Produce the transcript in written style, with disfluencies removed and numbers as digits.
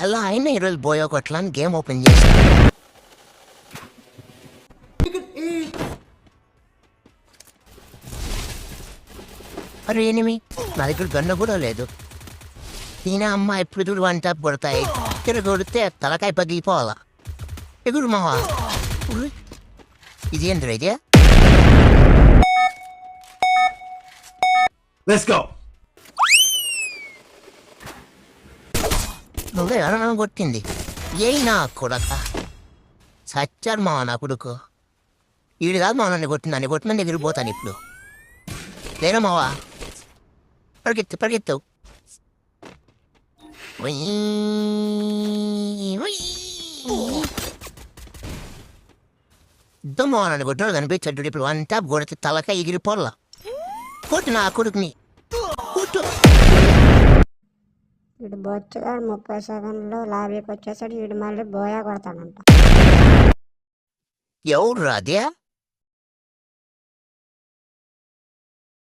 ఎలా అయినా ఈరోజు బోయో కొట్టలని గేమ్ ఓపెన్ చేశాను. అరే ఎనిమి, నా దగ్గర గన్ను కూడా లేదు. ఈయన అమ్మ ఎప్పుడు వంట పడతాయి, తిరగొడితే తలకాయ పగిలిపోవాలా. ఎగురు మావా, ఇది ఏంటి రైతే? నువ్వే ఎవరన్నా కొట్టింది? ఏ నా కొడక సచ్చారు మావా నా కొడుకు. ఈడు కాదు మావ నన్ను కొట్టిన ఎగిరిపోతాను ఇప్పుడు. లేరా మావా, పరిగెత్తు. ఇద్దరు మావ నన్ను కొట్టినాడు కనిపించాడు. ఇప్పుడు వన్ టాప్ కొడితే తలకాయ ఎగిరిపోల్లా. కొట్టు నా కొడుకుని, కొట్టు. వీడు బొచ్చుగాడు 30 సెకండ్లో లాబీకి వచ్చేసాడు. వీడు మళ్ళీ బోయా కొడతాడంట. ఎవరు అదే?